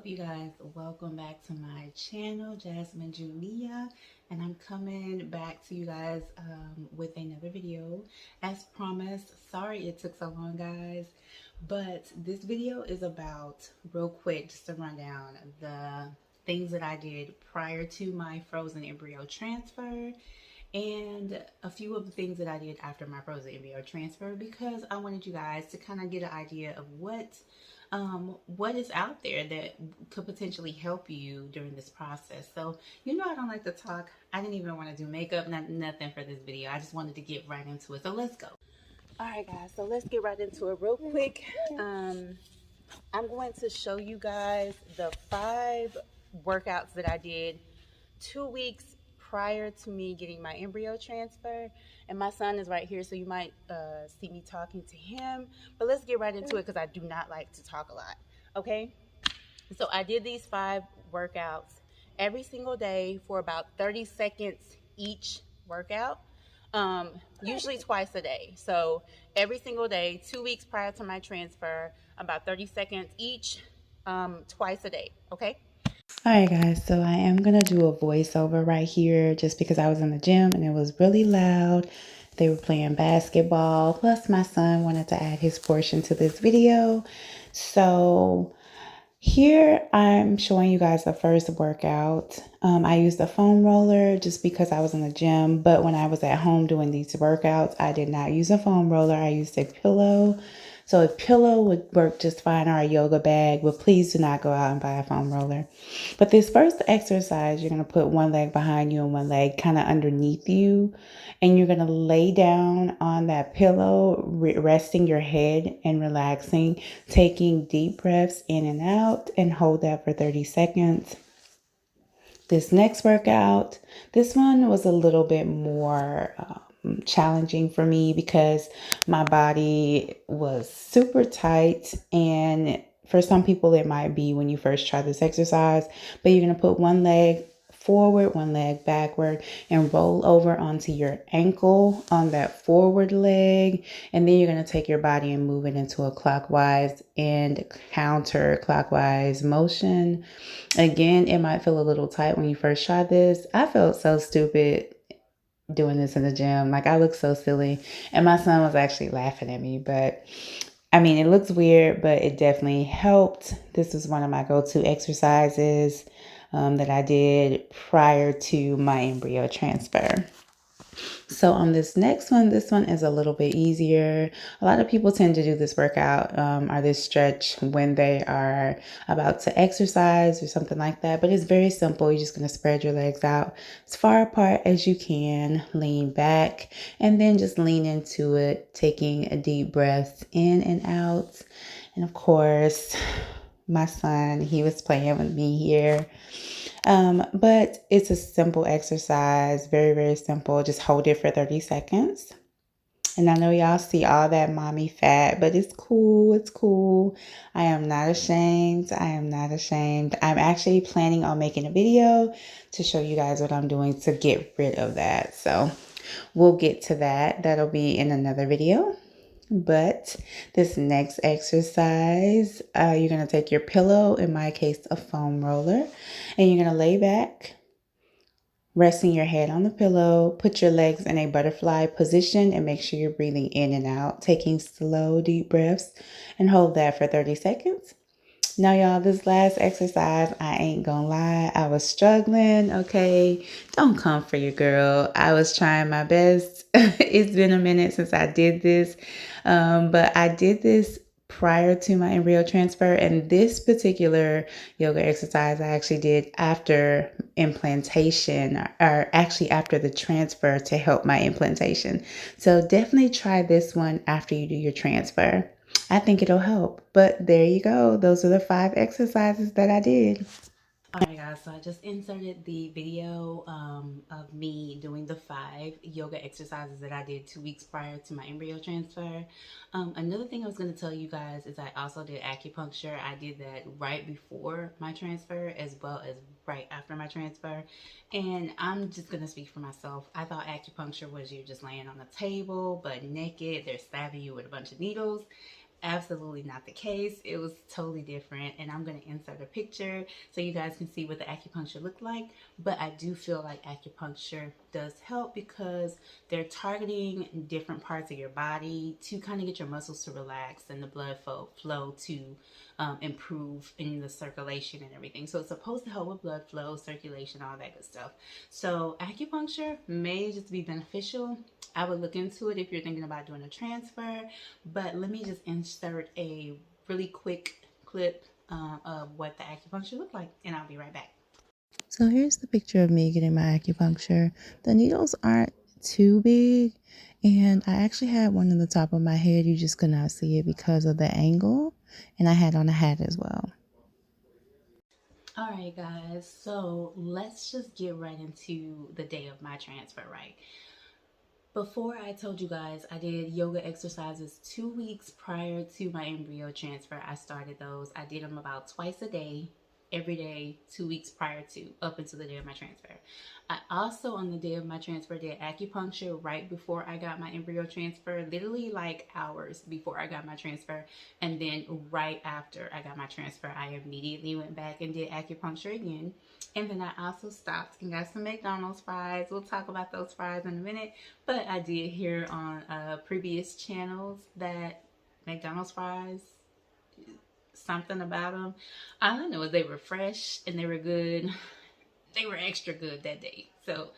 up, you guys? Welcome back to my channel, Jasmine Junia, and I'm coming back to you guys with another video as promised. Sorry it took so long, guys, but this video is about, real quick, just to run down the things that I did prior to my frozen embryo transfer and a few of the things that I did after my frozen embryo transfer, because I wanted you guys to kind of get an idea of what is out there that could potentially help you during this process. So, I don't like to talk. I didn't even want to do makeup, nothing for this video. I just wanted to get right into it. So let's go. All right, guys. So let's get right into it real quick. I'm going to show you guys the 5 workouts that I did 2 weeks prior to me getting my embryo transfer. And my son is right here, so you might see me talking to him. But let's get right into it because I do not like to talk a lot. Okay? So I did these 5 workouts every single day for about 30 seconds each workout. Usually twice a day. So every single day, 2 weeks prior to my transfer, about 30 seconds each, twice a day. Okay? Alright guys, so I am going to do a voiceover right here just because I was in the gym and it was really loud. They were playing basketball, plus my son wanted to add his portion to this video. So here I'm showing you guys the first workout. I used a foam roller just because I was in the gym, but when I was at home doing these workouts, I did not use a foam roller. I used a pillow. So a pillow would work just fine, or a yoga bag, but please do not go out and buy a foam roller. But this first exercise, you're going to put one leg behind you and one leg kind of underneath you. And you're going to lay down on that pillow, resting your head and relaxing, taking deep breaths in and out, and hold that for 30 seconds. This next workout, this one was a little bit more challenging for me because my body was super tight, and for some people it might be when you first try this exercise, but you're going to put one leg forward, one leg backward, and roll over onto your ankle on that forward leg. And then you're going to take your body and move it into a clockwise and counterclockwise motion. Again, it might feel a little tight when you first try this. I felt so stupid doing this in the gym. Like, I look so silly. And my son was actually laughing at me, but I mean, it looks weird, but it definitely helped. This was one of my go-to exercises that I did prior to my embryo transfer. So on this next one, this one is a little bit easier. A lot of people tend to do this workout or this stretch when they are about to exercise or something like that. But it's very simple. You're just going to spread your legs out as far apart as you can, lean back, and then just lean into it, taking a deep breath in and out. And of course, my son, he was playing with me here. But it's a simple exercise, very, very simple. Just hold it for 30 seconds. And I know y'all see all that mommy fat, but it's cool. It's cool. I am not ashamed. I am not ashamed. I'm actually planning on making a video to show you guys what I'm doing to get rid of that. So we'll get to that. That'll be in another video. But this next exercise, you're going to take your pillow, in my case, a foam roller, and you're going to lay back, resting your head on the pillow, put your legs in a butterfly position, and make sure you're breathing in and out, taking slow, deep breaths, and hold that for 30 seconds. Now, y'all, this last exercise, I ain't gonna lie, I was struggling, okay? Don't come for your girl. I was trying my best. It's been a minute since I did this, but I did this prior to my embryo transfer, and this particular yoga exercise I actually did after implantation, or actually after the transfer to help my implantation. So definitely try this one after you do your transfer. I think it'll help. But there you go. Those are the 5 exercises that I did. Alright guys, so I just inserted the video of me doing the 5 yoga exercises that I did 2 weeks prior to my embryo transfer. Another thing I was going to tell you guys is I also did acupuncture. I did that right before my transfer as well as right after my transfer. And I'm just going to speak for myself. I thought acupuncture was you just laying on a table but naked. They're stabbing you with a bunch of needles. absolutely not the case. It was totally different, and I'm going to insert a picture so you guys can see what the acupuncture looked like. But I do feel like acupuncture does help because they're targeting different parts of your body to kind of get your muscles to relax and the blood flow to improve in the circulation and everything. So it's supposed to help with blood flow, circulation, all that good stuff. So acupuncture may just be beneficial. I would look into it if you're thinking about doing a transfer, but let me just insert a really quick clip of what the acupuncture looked like, and I'll be right back. So here's the picture of me getting my acupuncture. The needles aren't too big, and I actually had one in the top of my head. You just could not see it because of the angle, and I had on a hat as well. All right, guys, so let's just get right into the day of my transfer, right? Before, I told you guys I did yoga exercises 2 weeks prior to my embryo transfer. I started those. I did them about twice a day, every day, 2 weeks prior to, up until the day of my transfer. I also, on the day of my transfer, did acupuncture right before I got my embryo transfer, literally like hours before I got my transfer. And then right after I got my transfer, I immediately went back and did acupuncture again. And then I also stopped and got some McDonald's fries. We'll talk about those fries in a minute. But I did hear on previous channels that McDonald's fries, something about them, all I know is they were fresh and they were good. They were extra good that day. So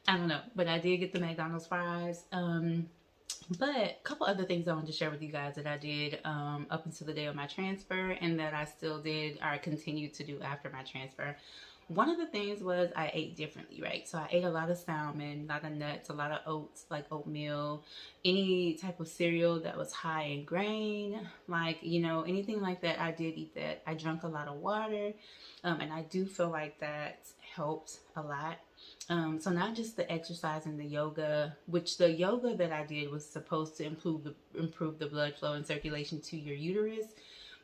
I don't know, but I did get the McDonald's fries. But a couple other things I wanted to share with you guys that I did up until the day of my transfer, and that I still did or continued to do after my transfer. One of the things was I ate differently, right? So I ate a lot of salmon, a lot of nuts, a lot of oats, like oatmeal, any type of cereal that was high in grain, like, you know, anything like that. I did eat that. I drank a lot of water, and I do feel like that helped a lot. So not just the exercise and the yoga, which the yoga that I did was supposed to improve the blood flow and circulation to your uterus,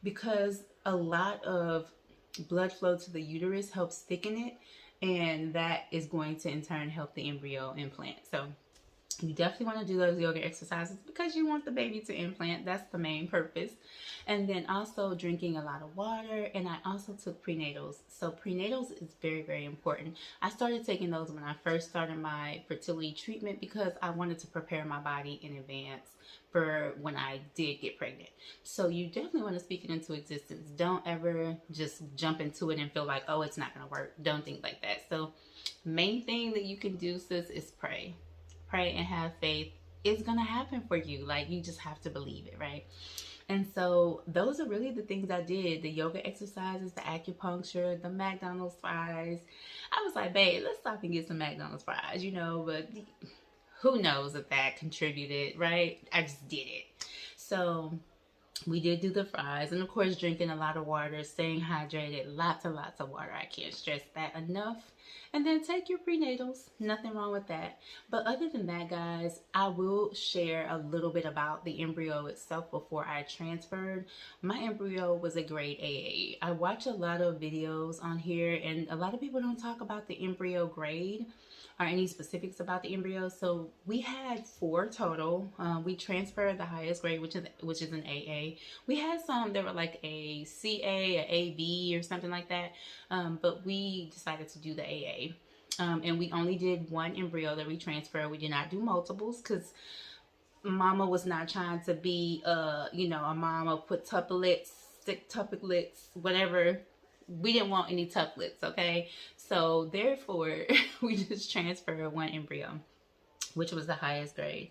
because a lot of blood flow to the uterus helps thicken it, and that is going to in turn help the embryo implant. So you definitely want to do those yoga exercises because you want the baby to implant. That's the main purpose. And then also drinking a lot of water. And I also took prenatals. So prenatals is very, very important. I started taking those when I first started my fertility treatment because I wanted to prepare my body in advance for when I did get pregnant. So you definitely want to speak it into existence. Don't ever just jump into it and feel like, oh, it's not going to work. Don't think like that. So main thing that you can do, sis, is pray. Pray and have faith. It's gonna happen for you. Like, you just have to believe it, right? And so those are really the things I did. The yoga exercises, the acupuncture, the McDonald's fries. I was like, babe, let's stop and get some McDonald's fries, you know, but who knows if that contributed, right? I just did it. So we did do the fries, and of course drinking a lot of water, staying hydrated, lots and lots of water. I can't stress that enough. And then take your prenatals, nothing wrong with that. But other than that, guys, I will share a little bit about the embryo itself before I transferred. My embryo was a grade AA. I watch a lot of videos on here, and a lot of people don't talk about the embryo grade or any specifics about the embryo. So we had 4 total. We transferred the highest grade, which is an AA. We had some that were like a CA, a AB, or something like that. But we decided to do the AA. And we only did 1 embryo that we transferred. We did not do multiples because mama was not trying to be, you know, a mama put tuplets, stick tuplets, whatever. We didn't want any tuplets, okay? So therefore, we just transferred 1 embryo, which was the highest grade.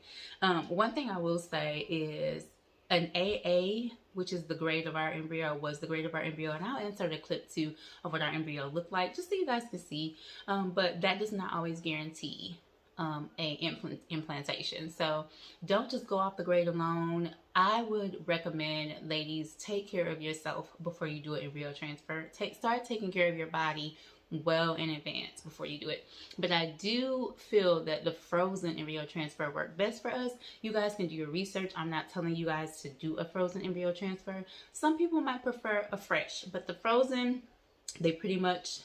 One thing I will say is an AA, which is the grade of our embryo, was the grade of our embryo. And I'll insert a clip too of what our embryo looked like, just so you guys can see. But that does not always guarantee implantation. So don't just go off the grade alone. I would recommend, ladies, take care of yourself before you do an embryo transfer. Start taking care of your body well in advance before you do it. But I do feel that the frozen embryo transfer worked best for us. You guys can do your research. I'm not telling you guys to do a frozen embryo transfer. Some people might prefer a fresh, but the frozen, they pretty much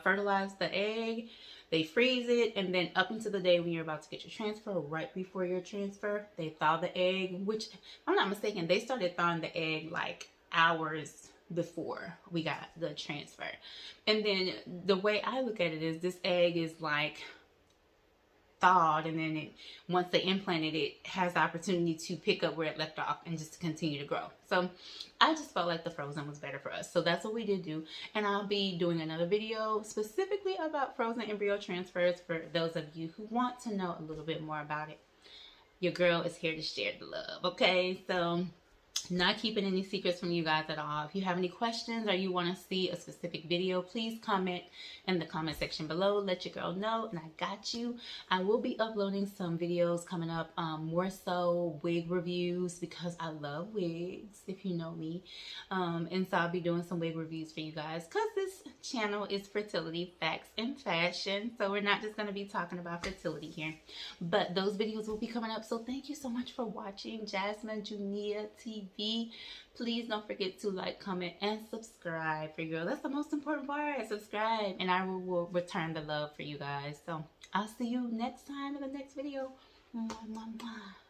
fertilize the egg. They freeze it, and then up until the day when you're about to get your transfer, right before your transfer, they thaw the egg, which, if I'm not mistaken, they started thawing the egg like hours before we got the transfer. And then the way I look at it is this egg is like thawed, and then once they implant it, it has the opportunity to pick up where it left off and just to continue to grow. So I just felt like the frozen was better for us, so that's what we did do. And I'll be doing another video specifically about frozen embryo transfers for those of you who want to know a little bit more about it. Your girl is here to share the love, okay? So not keeping any secrets from you guys at all. If you have any questions or you want to see a specific video, please comment in the comment section below. Let your girl know, and I got you. I will be uploading some videos coming up, more so wig reviews, because I love wigs, if you know me. And so I'll be doing some wig reviews for you guys, because this channel is fertility, facts, and fashion. So we're not just going to be talking about fertility here, but those videos will be coming up. So thank you so much for watching Jasmine Junia TV. Please don't forget to like, comment, and subscribe for your girl. That's the most important part. Subscribe, and I will return the love for you guys. So I'll see you next time in the next video. Mwah, mwah, mwah.